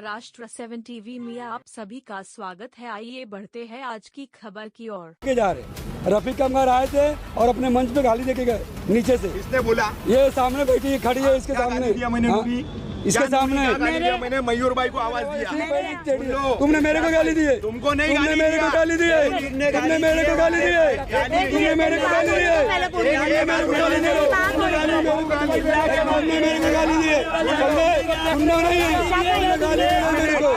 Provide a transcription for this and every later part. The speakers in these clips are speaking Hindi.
महाराष्ट्र 7 टीवी में आप सभी का स्वागत है। आइए बढ़ते हैं आज की खबर की ओर। जा रहे रफीक कामगार आए थे और अपने मंच पे गाली देके गए नीचे से। किसने बोला? ये सामने बैठी खड़ी है, इसके सामने इसके सामने मैंने मयूर भाई को आवाज दिया। तुमने मेरे को गाली दी है। तुमको नहीं, तुमने मेरे को गाली दी है। तुमने मेरे को गाली दी है। तुमने मेरे को गाली दी है। तुमने मेरे को गाली दी है। तुमने मेरे को गाली दी है। सुनना नहीं है, गाली मेरे को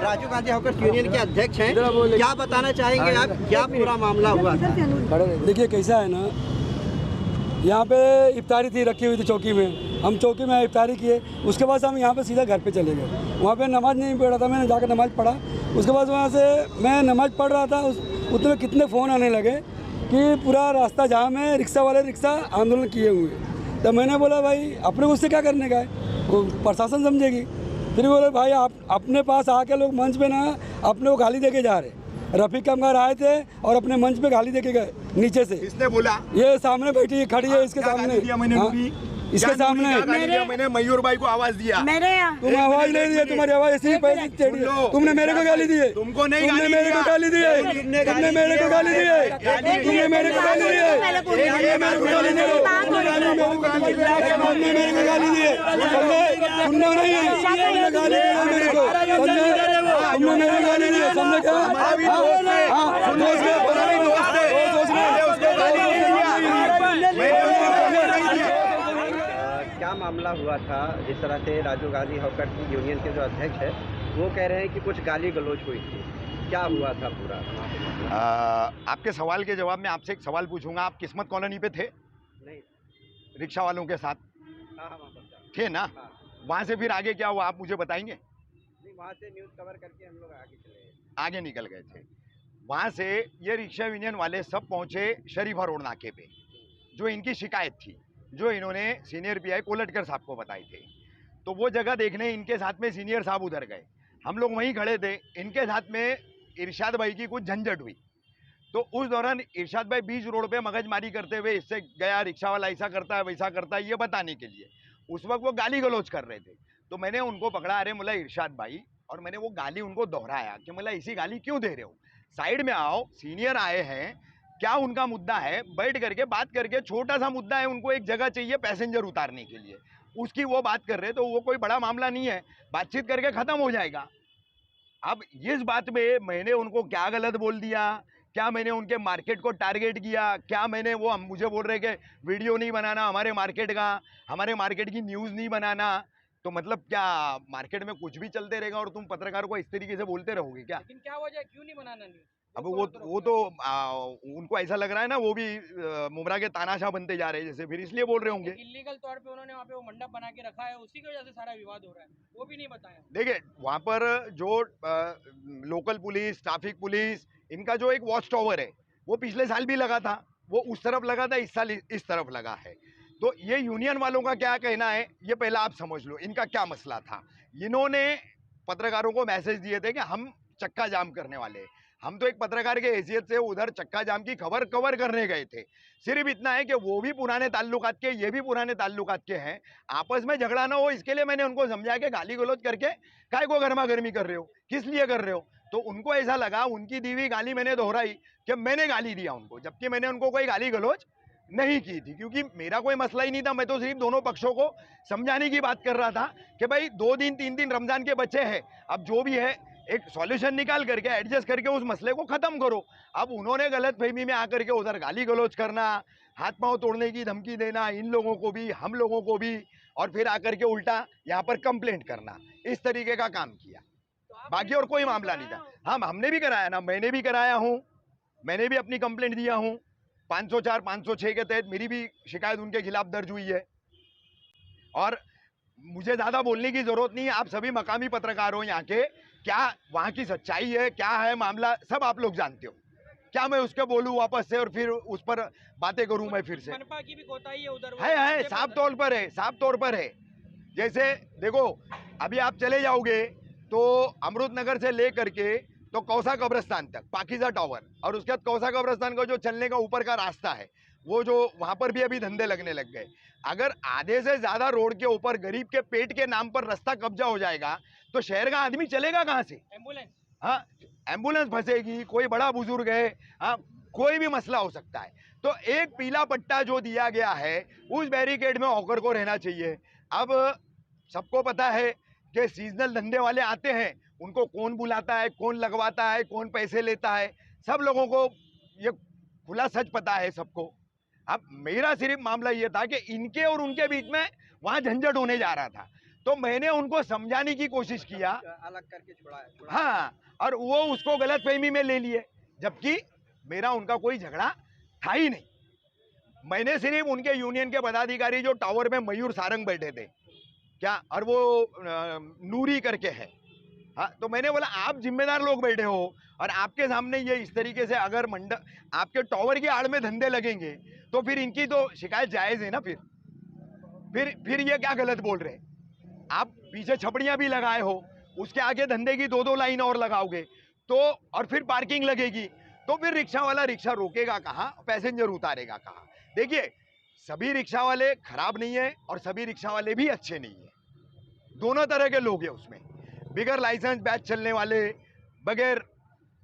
राजीव गांधी हॉकर्स यूनियन के अध्यक्ष हैं, क्या बताना चाहेंगे आप, क्या पूरा मामला हुआ था? देखिए कैसा है ना, यहाँ पे इफ्तारी थी, रखी हुई थी चौकी में। हम चौकी में इफ्तारी किए, उसके बाद हम यहाँ पे सीधा घर पे चले गए। वहाँ पे नमाज़ नहीं पढ़ा था, मैंने जाकर नमाज़ पढ़ा। उसके बाद वहाँ से मैं नमाज़ पढ़ रहा था, उतने कितने फ़ोन आने लगे कि पूरा रास्ता जाम है, रिक्शा वाले रिक्शा आंदोलन किए हुए। तो मैंने बोला भाई अपने उससे क्या करने का है, वो प्रशासन समझेगी। फिर बोले भाई आप अपने पास आके लोग मंच पे ना अपने को गाली देके जा रहे। रफीक कामगार आए थे और अपने मंच पे गाली देके गए नीचे से। किसने बोला? ये सामने बैठी खड़ी है, इसके सामने इसके सामने मैंने मयूर भाई को आवाज दिया। तुम आवाज नहीं दी, तुम्हारी आवाज ऐसी पैसे चढ़ी है। तुमने मेरे को गाली दी है। तुमको नहीं, तुमने मेरे को गाली दी है। तुमने मेरे को गाली दी है। तुमने मेरे को गाली दी है। तुमने मेरे को गाली दी है। तुमने मेरे को गाली दी है। सुनना नहीं है, गाली दी है मेरे को। तुमने मेरे को गाली दी है, समझे क्या? क्या मामला हुआ था जिस तरह से राजीव गांधी हॉकर्स यूनियन के जो अध्यक्ष है वो कह रहे हैं कि कुछ गाली गलौज हुई थी, क्या हुआ था पूरा? आपके सवाल के जवाब में आपसे एक सवाल पूछूंगा। आप किस्मत कॉलोनी पे थे? नहीं। रिक्शा वालों के साथ हाँ, थे ना? हाँ। वहाँ से फिर आगे क्या हुआ आप मुझे बताएंगे? नहीं, वहाँ से न्यूज़ कवर करके हम लोग आगे चले गए, आगे निकल गए थे। वहाँ से ये रिक्शा यूनियन वाले सब पहुँचे शरीफा रोड नाके पे, जो इनकी शिकायत थी, जो इन्होंने सीनियर पीआई कोलटकर साहब को बताई थी। तो वो जगह देखने इनके साथ में सीनियर साहब उधर गए, हम लोग वहीं खड़े थे। इनके साथ में इरशाद भाई की कुछ झंझट हुई, तो उस दौरान इरशाद भाई बीच रोड पे मगजमारी करते हुए इससे गया, रिक्शा वाला ऐसा करता है वैसा करता है ये बताने के लिए। उस वक्त वो गाली गलौज कर रहे थे, तो मैंने उनको पकड़ा, अरे बोला इरशाद भाई, और मैंने वो गाली उनको दोहराया कि बोला इसी गाली क्यों दे रहे हो, साइड में आओ, सीनियर आए हैं, क्या उनका मुद्दा है, बैठ करके बात करके, छोटा सा मुद्दा है, उनको एक जगह चाहिए पैसेंजर उतारने के लिए, उसकी वो बात कर रहे, तो वो कोई बड़ा मामला नहीं है, बातचीत करके खत्म हो जाएगा। अब इस बात में मैंने उनको क्या गलत बोल दिया, क्या मैंने उनके मार्केट को टारगेट किया, क्या मैंने, वो मुझे बोल रहे कि वीडियो नहीं बनाना हमारे मार्केट का, हमारे मार्केट की न्यूज़ नहीं बनाना, तो मतलब क्या मार्केट में कुछ भी चलते रहेगा और तुम पत्रकार को इस तरीके से बोलते रहोगे क्या? लेकिन क्या वजह, क्यों नहीं बनाना न्यूज़? अब वो तो उनको ऐसा लग रहा है ना, वो भी मुमरा के तानाशाह बनते जा रहे हैं जैसे, फिर इसलिए बोल रहे होंगे। इलीगल तौर पे उन्होंने वहाँ पे वो मंडप बना के रखा है, उसी की वजह से सारा विवाद हो रहा है, वो भी नहीं बताया। देखिए वहाँ पर जो लोकल पुलिस, ट्रैफिक पुलिस, इनका जो एक वॉच टावर है वो पिछले साल भी लगा था, वो उस तरफ लगा था, इस साल इस तरफ लगा है। तो ये यूनियन वालों का क्या कहना है ये पहला आप समझ लो, इनका क्या मसला था। इन्होंने पत्रकारों को मैसेज दिए थे कि हम चक्का जाम करने वाले हैं। हम तो एक पत्रकार के हैसियत से उधर चक्का जाम की खबर कवर करने गए थे। सिर्फ इतना है कि वो भी पुराने ताल्लुकात के, ये भी पुराने ताल्लुकात के हैं, आपस में झगड़ा ना हो इसके लिए मैंने उनको समझाया कि गाली गलौज करके काय को गर्मा गर्मी कर रहे हो, किस लिए कर रहे हो। तो उनको ऐसा लगा, उनकी दी हुई गाली मैंने दोहराई कि मैंने गाली दिया उनको, जबकि मैंने उनको कोई गाली गलौज नहीं की थी, क्योंकि मेरा कोई मसला ही नहीं था। मैं तो सिर्फ दोनों पक्षों को समझाने की बात कर रहा था कि भाई 2 दिन 3 दिन रमजान के बच्चे हैं, अब जो भी है एक सॉल्यूशन निकाल करके एडजस्ट करके उस मसले को खत्म करो। अब उन्होंने गलत फहमी में आकर के उधर गाली गलौज करना, हाथ पांव तोड़ने की धमकी देना, इन लोगों को भी हम लोगों को भी, और फिर आकर के उल्टा यहाँ पर कंप्लेंट करना, इस तरीके का काम किया। बाकी और कोई मामला नहीं था। हाँ, हमने भी कराया ना, मैंने भी कराया हूँ, मैंने भी अपनी कंप्लेंट दिया हूँ। 504, 506 के तहत मेरी भी शिकायत उनके खिलाफ दर्ज हुई है। और मुझे ज़्यादा बोलने की ज़रूरत नहीं है, आप सभी मकामी पत्रकार हो यहाँ के, क्या वहाँ की सच्चाई है, क्या है मामला, सब आप लोग जानते हो। क्या मैं उसके बोलूँ वापस से और फिर उस पर बातें करूँ मैं फिर से? मनपा की भी कोताही है उधर, है साफ तौर पर है, साफ तौर पर है। जैसे देखो, अभी आप चले जाओगे तो अमृत नगर से ले करके तो कौसा कब्रिस्तान तक पाकिजा टावर, और उसके बाद कौसा कब्रिस्तान का जो चलने का ऊपर का रास्ता है, वो जो वहां पर भी अभी धंधे लगने लग गए। अगर आधे से ज्यादा रोड के ऊपर गरीब के पेट के नाम पर रास्ता कब्जा हो जाएगा तो शहर का आदमी चलेगा कहाँ से? एम्बुलेंस, हाँ, एम्बुलेंस फंसेगी, कोई बड़ा बुजुर्ग है, हाँ, कोई भी मसला हो सकता है। तो एक पीला पट्टा जो दिया गया है उस बैरिकेड में हॉकर को रहना चाहिए। अब सबको पता है कि सीजनल धंधे वाले आते हैं, उनको कौन बुलाता है, कौन लगवाता है, कौन पैसे लेता है, सब लोगों को ये खुला सच पता है सबको। अब मेरा सिर्फ मामला ये था कि इनके और उनके बीच में वहां झंझट होने जा रहा था, तो मैंने उनको समझाने की कोशिश किया, अलग करके छुड़ाया। हाँ, और वो उसको गलतफहमी में ले लिए, जबकि मेरा उनका कोई झगड़ा था ही नहीं। मैंने सिर्फ उनके यूनियन के पदाधिकारी जो टावर में मयूर सारंग बैठे थे क्या, और वो नूरी करके है, हाँ, तो मैंने बोला आप जिम्मेदार लोग बैठे हो और आपके सामने ये इस तरीके से अगर मंडप आपके टावर की आड़ में धंधे लगेंगे तो फिर इनकी तो शिकायत जायज है ना। फिर ये क्या गलत बोल रहे हैं? आप पीछे छपड़ियां भी लगाए हो, उसके आगे धंधे की दो लाइन और लगाओगे तो, और फिर पार्किंग लगेगी तो फिर रिक्शा वाला रिक्शा रोकेगा कहाँ, पैसेंजर उतारेगा कहाँ? देखिए, सभी रिक्शा वाले खराब नहीं है और सभी रिक्शा वाले भी अच्छे नहीं है, दोनों तरह के लोग हैं उसमें। बिगर लाइसेंस बैच चलने वाले, बगैर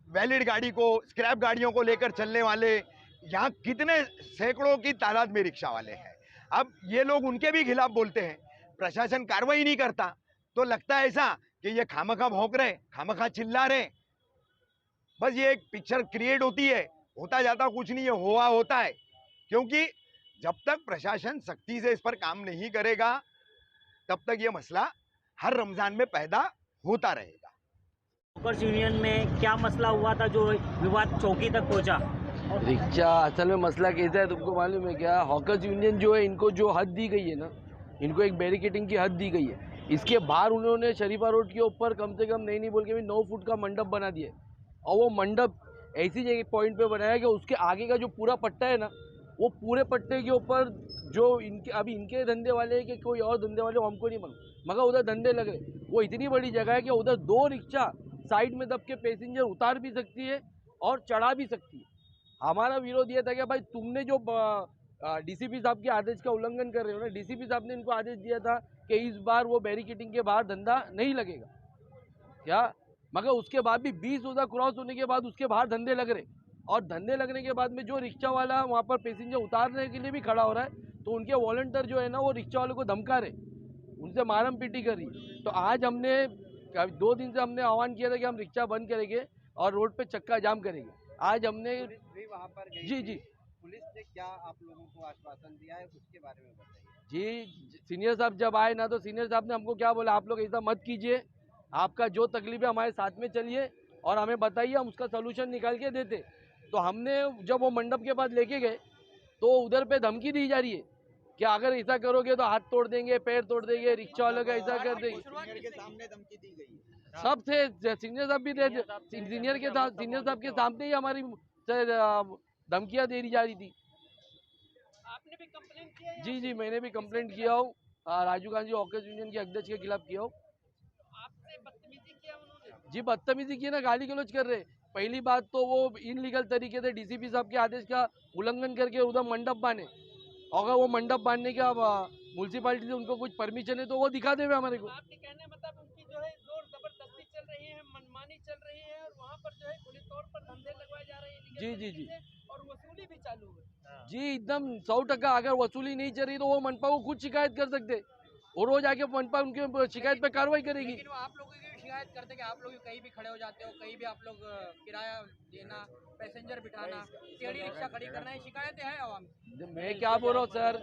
वैलिड गाड़ी को, स्क्रैप गाड़ियों को लेकर चलने वाले, यहाँ कितने सैकड़ों की तादाद में रिक्शा वाले हैं। अब ये लोग उनके भी खिलाफ बोलते हैं, प्रशासन कार्रवाई नहीं करता, तो लगता है ऐसा कि ये खामखा भौंक रहे, खामखा चिल्ला रहे, बस ये एक पिक्चर क्रिएट होती है, होता जाता कुछ नहीं है, हुआ होता है। क्योंकि जब तक प्रशासन सख्ती से इस पर काम नहीं करेगा तब तक ये मसला हर रमजान में पैदा होता रहेगा। हॉकर्स यूनियन में क्या मसला हुआ था जो विवाद चौकी तक पहुंचा? रिक्शा असल में मसला कैसा है तुमको मालूम है क्या? हॉकर्स यूनियन जो है, इनको जो हद दी गई है ना, इनको एक बैरिकेटिंग की हद दी गई है। इसके बाहर उन्होंने शरीफा रोड के ऊपर कम से कम नहीं बोल के भी 9 फुट का मंडप बना दिया, और वो मंडप ऐसी जगह पॉइंट पे बनाया कि उसके आगे का जो पूरा पट्टा है ना, वो पूरे पट्टे के ऊपर जो इनके अभी इनके धंधे वाले कि कोई और धंधे वाले हमको नहीं मालूम, मगर उधर धंधे लग रहे। वो इतनी बड़ी जगह है कि उधर 2 रिक्शा साइड में दब के पैसेंजर उतार भी सकती है और चढ़ा भी सकती है। हमारा विरोध ये था कि भाई तुमने जो डीसीपी साहब के आदेश का उल्लंघन कर रहे हो ना, डीसीपी साहब ने इनको आदेश दिया था कि इस बार वो बैरिकेटिंग के बाहर धंधा नहीं लगेगा क्या, मगर उसके बाद भी 20 रोजा क्रॉस होने के बाद उसके बाहर धंधे लग रहे, और धंधे लगने के बाद में जो रिक्शा वाला वहाँ पर पैसेंजर उतारने के लिए भी खड़ा हो रहा है, तो उनके वॉलंटियर जो है ना वो रिक्शा वालों को धमका रहे, उनसे मारम पीटी कर रही। तो आज हमने 2 दिन से हमने आह्वान किया था कि हम रिक्शा बंद करेंगे और रोड पे चक्का जाम करेंगे। आज हमने भी वहाँ पर गई जी थी। जी पुलिस ने क्या आप लोगों को आश्वासन दिया है, उसके बारे में बताइए। जी, सीनियर साहब जब आए ना, तो सीनियर साहब ने हमको क्या बोला, आप लोग ऐसा मत कीजिए, आपका जो तकलीफ है हमारे साथ में चलिए और हमें बताइए, हम उसका सोल्यूशन निकाल के देते। तो हमने जब वो मंडप के पास लेके गए तो उधर पे धमकी दी जा रही है कि अगर ऐसा करोगे तो हाथ तोड़ देंगे, पैर तोड़ देंगे, रिक्शा वालों का ऐसा कर देंगे। के सामने धमकी दी गई है। सब थे, सीनियर साहब भी थे, सीनियर साहब के सामने ही हमारी धमकियाँ दे दी जा रही थी। आपने भी कंप्लेंट किया है? जी, मैंने भी कंप्लेंट किया हूँ, राजीव गांधी हॉकर्स यूनियन के अध्यक्ष के खिलाफ किया हूँ। आपसे बदतमीजी किया उन्होंने? जी, बदतमीजी की ना, गाली गलौज कर रहे। पहली बात तो वो इनलीगल तरीके से डीसीपी साहब के आदेश का उल्लंघन करके उधर मंडप बांधे, अगर वो मंडप बांधने का म्यूनसिपालिटी से उनको कुछ परमिशन है तो वो दिखा देवे हमारे को। आपके कहने मतलब उनकी जो है जोर जबरदस्ती चल रही है, मनमानी चल रही है, और वहाँ पर जो है खुले तौर पर धंधे लगवाए जा रहे हैं जी, और वसूली भी चालू है। जी, एकदम 100%। अगर वसूली नहीं चल रही तो वो मनपा को खुद शिकायत कर सकते, वो रोज आके मनपा उनके शिकायत पे कार्रवाई करेगी। लेकिन वो आप लोगों की भी शिकायत करते कि आप लोग कहीं भी खड़े हो जाते हो, कहीं भी आप लोग किराया देना, पैसेंजर बिठाना, टेढ़ी रिक्शा खड़ी करना, ये शिकायतें हैं आवाम की। मैं क्या बोल रहा हूँ सर,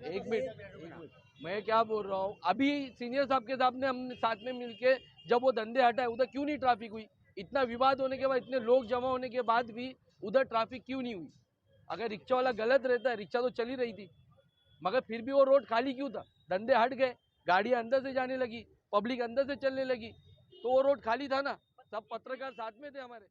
एक मिनट, मैं क्या बोल रहा हूँ, अभी सीनियर साहब के साथ ने हमने साथ में मिलके जब वो धंधे हटाए, उधर क्यों नहीं ट्रैफिक हुई? इतना विवाद होने के बाद, इतने लोग जमा होने के बाद भी उधर ट्रैफिक क्यों नहीं हुई? अगर रिक्शा वाला गलत रहता है, रिक्शा तो चली रही थी, मगर फिर भी वो रोड खाली क्यों था? धंधे हट गए, गाड़ियां अंदर से जाने लगी, पब्लिक अंदर से चलने लगी, तो वो रोड खाली था ना, सब पत्रकार साथ में थे हमारे।